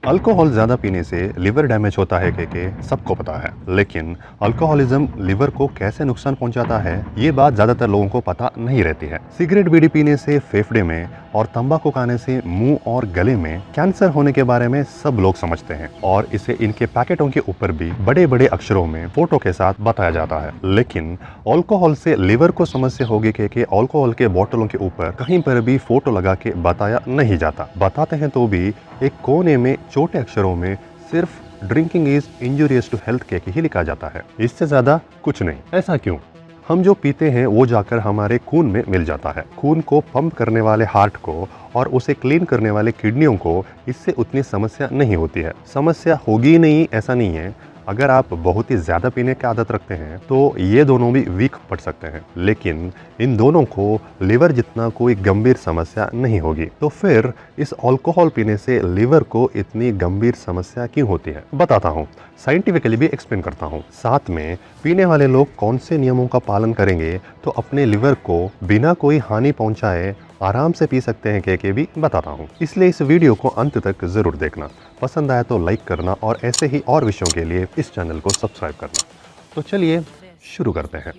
Alcohol ज़्यादा पीने से लिवर डैमेज होता है के सबको पता है, लेकिन अल्कोहलिज्म लिवर को कैसे नुकसान पहुंचाता है ये बात ज़्यादातर लोगों को पता नहीं रहती है। सिगरेट बीड़ी पीने से फेफड़े में और तंबाकू खाने से मुंह और गले में कैंसर होने के बारे में सब लोग समझते हैं और इसे इनके पैकेटों के ऊपर भी बड़े बड़े अक्षरों में फोटो के साथ बताया जाता है। लेकिन अल्कोहल से लिवर को समस्या होगी कि अल्कोहल के बोतलों के ऊपर कहीं पर भी फोटो लगा के बताया नहीं जाता। बताते हैं तो भी एक कोने में छोटे अक्षरों में सिर्फ drinking is injurious to health के ही लिखा जाता है, इससे ज्यादा कुछ नहीं। ऐसा क्यों? हम जो पीते हैं वो जाकर हमारे खून में मिल जाता है। खून को पंप करने वाले हार्ट को और उसे क्लीन करने वाले किडनियों को इससे उतनी समस्या नहीं होती है। समस्या होगी नहीं ऐसा नहीं है, अगर आप बहुत ही ज़्यादा पीने की आदत रखते हैं तो ये दोनों भी वीक पड़ सकते हैं, लेकिन इन दोनों को लिवर जितना कोई गंभीर समस्या नहीं होगी। तो फिर इस अल्कोहल पीने से लिवर को इतनी गंभीर समस्या क्यों होती है बताता हूँ, साइंटिफिकली भी एक्सप्लेन करता हूँ। साथ में पीने वाले लोग कौन से नियमों का पालन करेंगे तो अपने लिवर को बिना कोई हानि पहुँचाए आराम से पी सकते हैं के भी बताता हूँ। इसलिए इस वीडियो को अंत तक जरूर देखना, पसंद आया तो लाइक करना और ऐसे ही और विषयों के लिए इस चैनल को सब्सक्राइब करना। तो चलिए शुरू करते हैं।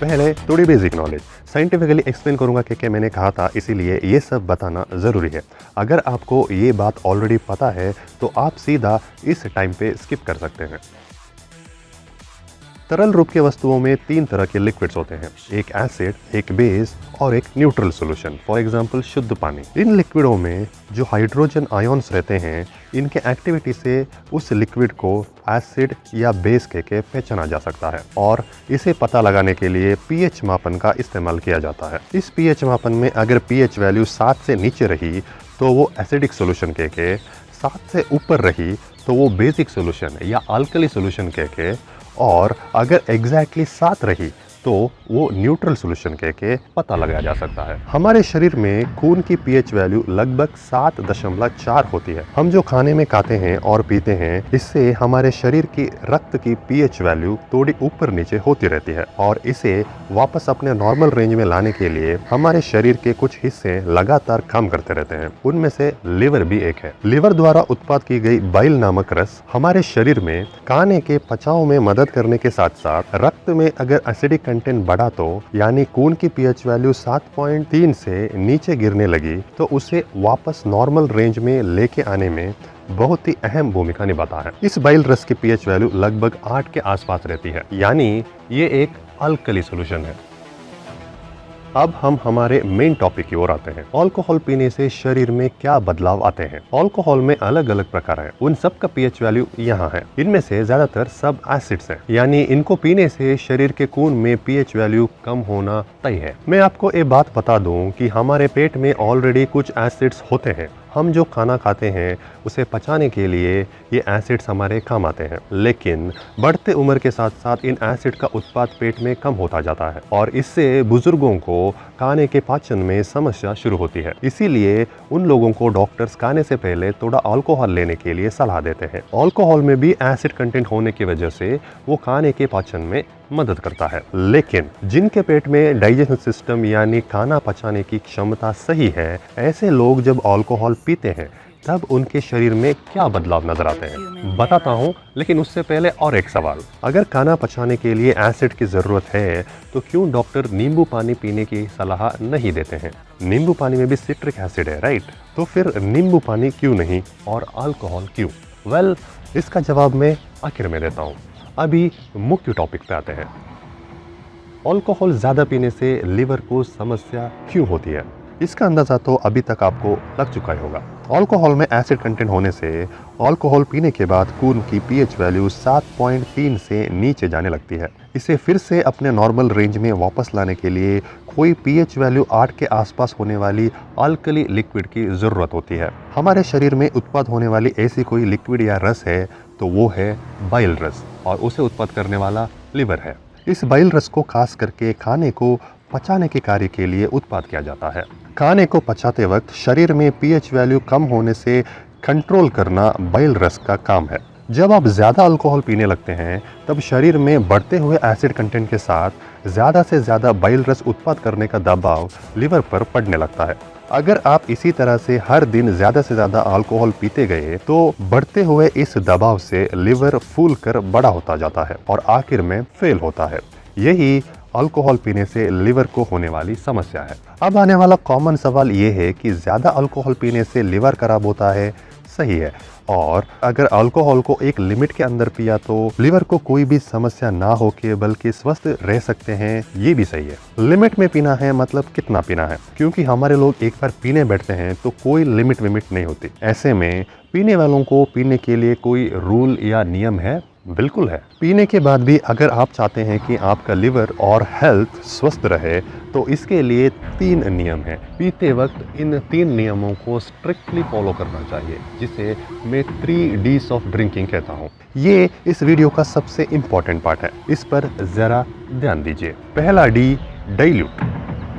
पहले थोड़ी बेसिक नॉलेज साइंटिफिकली एक्सप्लेन करूंगा कि मैंने कहा था, इसीलिए ये सब बताना ज़रूरी है। अगर आपको ये बात ऑलरेडी पता है तो आप सीधा इस टाइम पे स्किप कर सकते हैं। तरल रूप के वस्तुओं में तीन तरह के लिक्विड्स होते हैं, एक एसिड, एक बेस और एक न्यूट्रल सॉल्यूशन। फॉर एग्जांपल शुद्ध पानी। इन लिक्विडों में जो हाइड्रोजन आयन्स रहते हैं, इनके एक्टिविटी से उस लिक्विड को एसिड या बेस के पहचाना जा सकता है और इसे पता लगाने के लिए पीएच मापन का इस्तेमाल किया जाता है। इस पीएच मापन में अगर पीएच वैल्यू 7 से नीचे रही तो वो एसिडिक सॉल्यूशन के 7 से ऊपर रही तो वो बेसिक सॉल्यूशन या अल्कली सॉल्यूशन के और अगर एग्जैक्टली 7 रही तो वो न्यूट्रल सॉल्यूशन के पता लगाया जा सकता है। हमारे शरीर में खून की पीएच वैल्यू लगभग 7.4 होती है। हम जो खाने में खाते हैं और पीते हैं, इससे हमारे शरीर की रक्त की पीएच वैल्यू थोड़ी ऊपर नीचे होती रहती है और इसे वापस अपने नॉर्मल रेंज में लाने के लिए हमारे शरीर के कुछ हिस्से लगातार काम करते रहते हैं। उनमें से लिवर भी एक है। लिवर द्वारा उत्पाद की गई बाइल नामक रस हमारे शरीर में खाने के पचाव में मदद करने के साथ साथ रक्त में अगर एसिडिक कंटेंट बढ़ा तो यानी खून की पीएच वैल्यू 7.3 से नीचे गिरने लगी तो उसे वापस नॉर्मल रेंज में लेके आने में बहुत ही अहम भूमिका निभाता है। इस बाइल रस की पीएच वैल्यू लगभग 8 के आसपास रहती है, यानी ये एक अल्कली सॉल्यूशन है। अब हम हमारे मेन टॉपिक की ओर आते हैं। अल्कोहल पीने से शरीर में क्या बदलाव आते हैं? अल्कोहल में अलग अलग प्रकार हैं, उन सब का पीएच वैल्यू यहाँ है। इनमें से ज्यादातर सब एसिड्स हैं, यानी इनको पीने से शरीर के खून में पीएच वैल्यू कम होना तय है। मैं आपको एक बात बता दूं कि हमारे पेट में ऑलरेडी कुछ एसिड्स होते हैं। हम जो खाना खाते हैं उसे पचाने के लिए ये एसिड्स हमारे काम आते हैं, लेकिन बढ़ते उम्र के साथ साथ इन एसिड का उत्पाद पेट में कम होता जाता है और इससे बुजुर्गों को खाने के पाचन में समस्या शुरू होती है। इसीलिए उन लोगों को डॉक्टर्स खाने से पहले थोड़ा अल्कोहल लेने के लिए सलाह देते हैं। अल्कोहल में भी एसिड कंटेंट होने की वजह से वो खाने के पाचन में मदद करता है, लेकिन जिनके पेट में डाइजेशन सिस्टम यानी खाना पचाने की क्षमता सही है, ऐसे लोग जब अल्कोहल पीते हैं तब उनके शरीर में क्या बदलाव नजर आते हैं बताता हूँ। लेकिन उससे पहले और एक सवाल, अगर खाना पचाने के लिए एसिड की जरूरत है तो क्यों डॉक्टर नींबू पानी पीने की सलाह नहीं देते हैं? नींबू पानी में भी सिट्रिक एसिड है, राइट? तो फिर नींबू पानी क्यों नहीं और अल्कोहल क्यों? वेल, इसका जवाब मैं आखिर में देता हूँ। अभी मुख्य टॉपिक पे आते हैं। अल्कोहल ज़्यादा पीने से लिवर को समस्या क्यों होती है? इसका अंदाज़ा तो अभी तक आपको लग चुका ही होगा। अल्कोहल में एसिड कंटेंट होने से अल्कोहल पीने के बाद खून की पीएच वैल्यू 7.3 से नीचे जाने लगती है। इसे फिर से अपने नॉर्मल रेंज में वापस लाने के लिए कोई पीएच वैल्यू 8 के आसपास होने वाली अल्कली लिक्विड की ज़रूरत होती है। हमारे शरीर में उत्पाद होने वाली ऐसी कोई लिक्विड या रस है तो वो है बाइल रस और उसे उत्पाद करने वाला लिवर है। इस बाइल रस को खास करके खाने को पचाने के कार्य के लिए उत्पाद किया जाता है। खाने को पचाते वक्त शरीर में पीएच वैल्यू कम होने से कंट्रोल करना बाइल रस का काम है। जब आप ज़्यादा अल्कोहल पीने लगते हैं तब शरीर में बढ़ते हुए एसिड कंटेंट के साथ ज़्यादा से ज़्यादा बाइल रस उत्पाद करने का दबाव लिवर पर पड़ने लगता है। अगर आप इसी तरह से हर दिन ज़्यादा से ज़्यादा अल्कोहल पीते गए तो बढ़ते हुए इस दबाव से लिवर फूल कर बड़ा होता जाता है और आखिर में फेल होता है। यही अल्कोहल पीने से लिवर को होने वाली समस्या है। अब आने वाला कॉमन सवाल ये है कि ज़्यादा अल्कोहल पीने से लिवर खराब होता है। सही है, और अगर अल्कोहल को एक लिमिट के अंदर पिया तो लिवर को कोई भी समस्या ना हो के बल्कि स्वस्थ रह सकते हैं, ये भी सही है। लिमिट में पीना है मतलब कितना पीना है, क्योंकि हमारे लोग एक बार पीने बैठते हैं तो कोई लिमिट विमिट नहीं होती। ऐसे में पीने वालों को पीने के लिए कोई रूल या नियम है? बिल्कुल है। पीने के बाद भी अगर आप चाहते हैं कि आपका लिवर और हेल्थ स्वस्थ रहे तो इसके लिए 3 नियम हैं। पीते वक्त इन 3 नियमों को स्ट्रिक्टली फॉलो करना चाहिए, जिसे मैं 3 Ds ऑफ ड्रिंकिंग कहता हूँ। ये इस वीडियो का सबसे इम्पोर्टेंट पार्ट है, इस पर ज़रा ध्यान दीजिए। पहला डी, डाइल्यूट।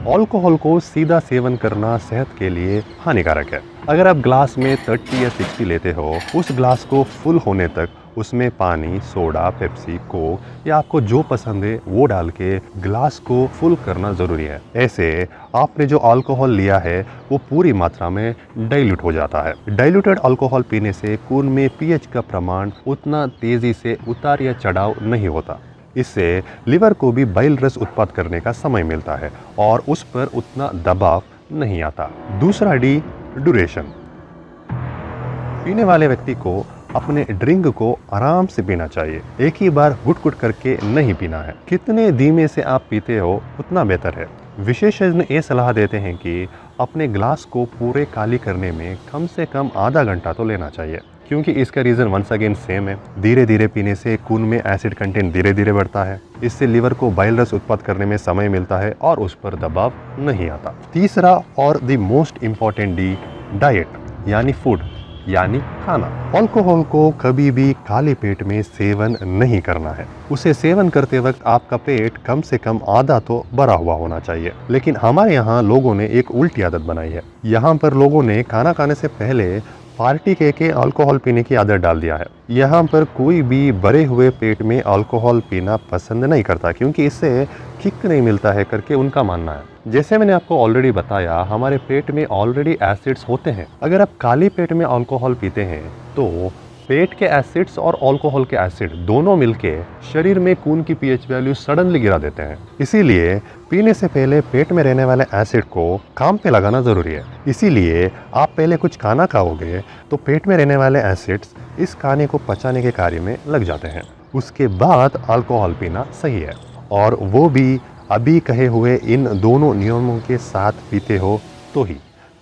अल्कोहल को सीधा सेवन करना सेहत के लिए हानिकारक है। अगर आप ग्लास में 30 या 60 लेते हो, उस ग्लास को फुल होने तक उसमें पानी, सोडा, पेप्सी, कोक या आपको जो पसंद है वो डाल के ग्लास को फुल करना ज़रूरी है। ऐसे आपने जो अल्कोहल लिया है वो पूरी मात्रा में डाइल्यूट हो जाता है। डाइल्यूटेड अल्कोहल पीने से खून में पीएच का प्रमाण उतना तेज़ी से उतार या चढ़ाव नहीं होता। इससे लिवर को भी बाइल रस उत्पाद करने का समय मिलता है और उस पर उतना दबाव नहीं आता। दूसरा डी, ड्यूरेशन। पीने वाले व्यक्ति को अपने ड्रिंक को आराम से पीना चाहिए, एक ही बार गुट-गुट करके नहीं पीना है। कितने धीमे से आप पीते हो उतना बेहतर है। विशेषज्ञ ये सलाह देते हैं कि अपने ग्लास को पूरे खाली करने में कम से कम आधा घंटा तो लेना चाहिए, क्योंकि इसका रीज़न वंस अगेन सेम है। धीरे धीरे पीने से खून में एसिड कंटेंट धीरे धीरे बढ़ता है, इससे लिवर को बाइल रस उत्पाद करने में समय मिलता है और उस पर दबाव नहीं आता। तीसरा और the most important D, diet यानी फूड यानी खाना। अल्कोहल को कभी भी खाली पेट में सेवन नहीं करना है। उसे सेवन करते वक्त आपका पेट कम से कम आधा तो भरा हुआ होना चाहिए। लेकिन हमारे यहाँ लोगों ने एक उल्टी आदत बनाई है। यहाँ पर लोगों ने खाना खाने से पहले पार्टी के अल्कोहल पीने की आदत डाल दिया है। यहाँ पर कोई भी भरे हुए पेट में अल्कोहल पीना पसंद नहीं करता, क्योंकि इससे किक नहीं मिलता है करके उनका मानना है। जैसे मैंने आपको ऑलरेडी बताया, हमारे पेट में ऑलरेडी एसिड्स होते हैं। अगर आप खाली पेट में अल्कोहल पीते हैं तो पेट के एसिड्स और अल्कोहल के एसिड दोनों मिलके शरीर में खून की पीएच वैल्यू सडनली गिरा देते हैं। इसीलिए पीने से पहले पेट में रहने वाले एसिड को काम पे लगाना ज़रूरी है। इसीलिए आप पहले कुछ खाना खाओगे तो पेट में रहने वाले एसिड्स इस खाने को पचाने के कार्य में लग जाते हैं। उसके बाद अल्कोहल पीना सही है, और वो भी अभी कहे हुए इन दोनों नियमों के साथ पीते हो तो ही।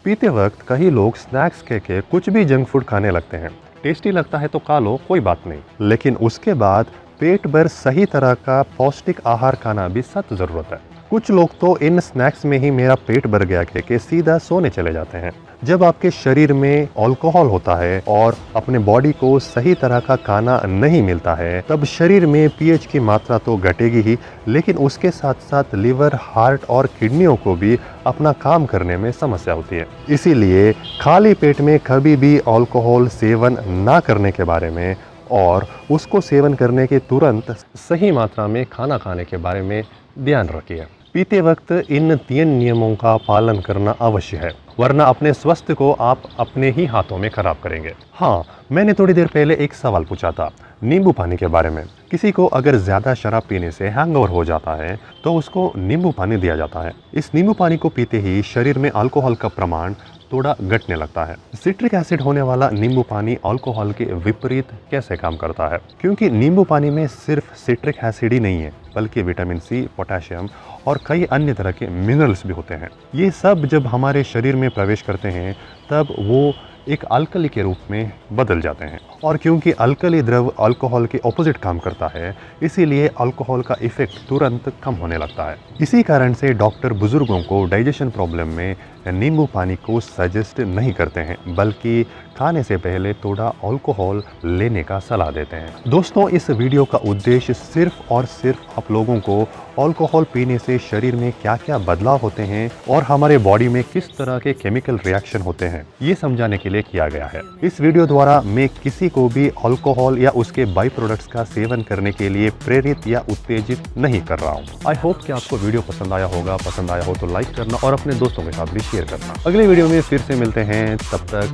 पीते वक्त कई लोग स्नैक्स कह के कुछ भी जंक फूड खाने लगते हैं। टेस्टी लगता है तो खा लो, कोई बात नहीं, लेकिन उसके बाद पेट भर सही तरह का पौष्टिक आहार खाना भी सख्त ज़रूरत है। कुछ लोग तो इन स्नैक्स में ही मेरा पेट भर गया कह के सीधा सोने चले जाते हैं। जब आपके शरीर में अल्कोहल होता है और अपने बॉडी को सही तरह का खाना नहीं मिलता है, तब शरीर में पीएच की मात्रा तो घटेगी ही, लेकिन उसके साथ साथ लिवर, हार्ट और किडनियों को भी अपना काम करने में समस्या होती है। इसीलिए खाली पेट में कभी भी अल्कोहल सेवन ना करने के बारे में और उसको सेवन करने के तुरंत सही मात्रा में खाना खाने के बारे में ध्यान रखिए। पीते वक्त इन 3 नियमों का पालन करना अवश्य है, वरना अपने स्वास्थ्य को आप अपने ही हाथों में खराब करेंगे। हाँ, मैंने थोड़ी देर पहले एक सवाल पूछा था नींबू पानी के बारे में। किसी को अगर ज़्यादा शराब पीने से हैंगओवर हो जाता है तो उसको नींबू पानी दिया जाता है। इस नींबू पानी को पीते ही शरीर में अल्कोहल का प्रमाण थोड़ा घटने लगता है। सिट्रिक एसिड होने वाला नींबू पानी अल्कोहल के विपरीत कैसे काम करता है? क्योंकि नींबू पानी में सिर्फ सिट्रिक एसिड ही नहीं है, बल्कि विटामिन सी, पोटेशियम और कई अन्य तरह के मिनरल्स भी होते हैं। ये सब जब हमारे शरीर में प्रवेश करते हैं तब वो एक अल्कली के रूप में बदल जाते हैं, और क्योंकि अल्कली द्रव अल्कोहल के ऑपोजिट काम करता है, इसीलिए अल्कोहल का इफेक्ट तुरंत कम होने लगता है। इसी कारण से डॉक्टर बुजुर्गों को डाइजेशन प्रॉब्लम में नींबू पानी को सजेस्ट नहीं करते हैं, बल्कि खाने से पहले थोड़ा अल्कोहल लेने का सलाह देते हैं। दोस्तों, इस वीडियो का उद्देश्य सिर्फ और सिर्फ आप लोगों को अल्कोहल पीने से शरीर में क्या क्या बदलाव होते हैं और हमारे बॉडी में किस तरह के केमिकल रिएक्शन होते हैं, ये समझाने के लिए किया गया है। इस वीडियो द्वारा मैं किसी को भी अल्कोहल या उसके बाई प्रोडक्ट्स का सेवन करने के लिए प्रेरित या उत्तेजित नहीं कर रहा हूँ। आई होप कि आपको वीडियो पसंद आया होगा। पसंद आया हो तो लाइक करना और अपने दोस्तों के साथ भी शेयर करना। अगले वीडियो में फिर से मिलते हैं, तब तक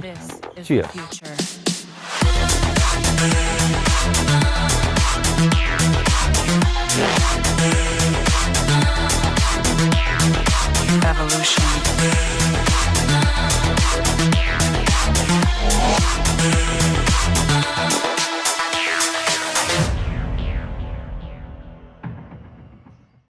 चीयर्स।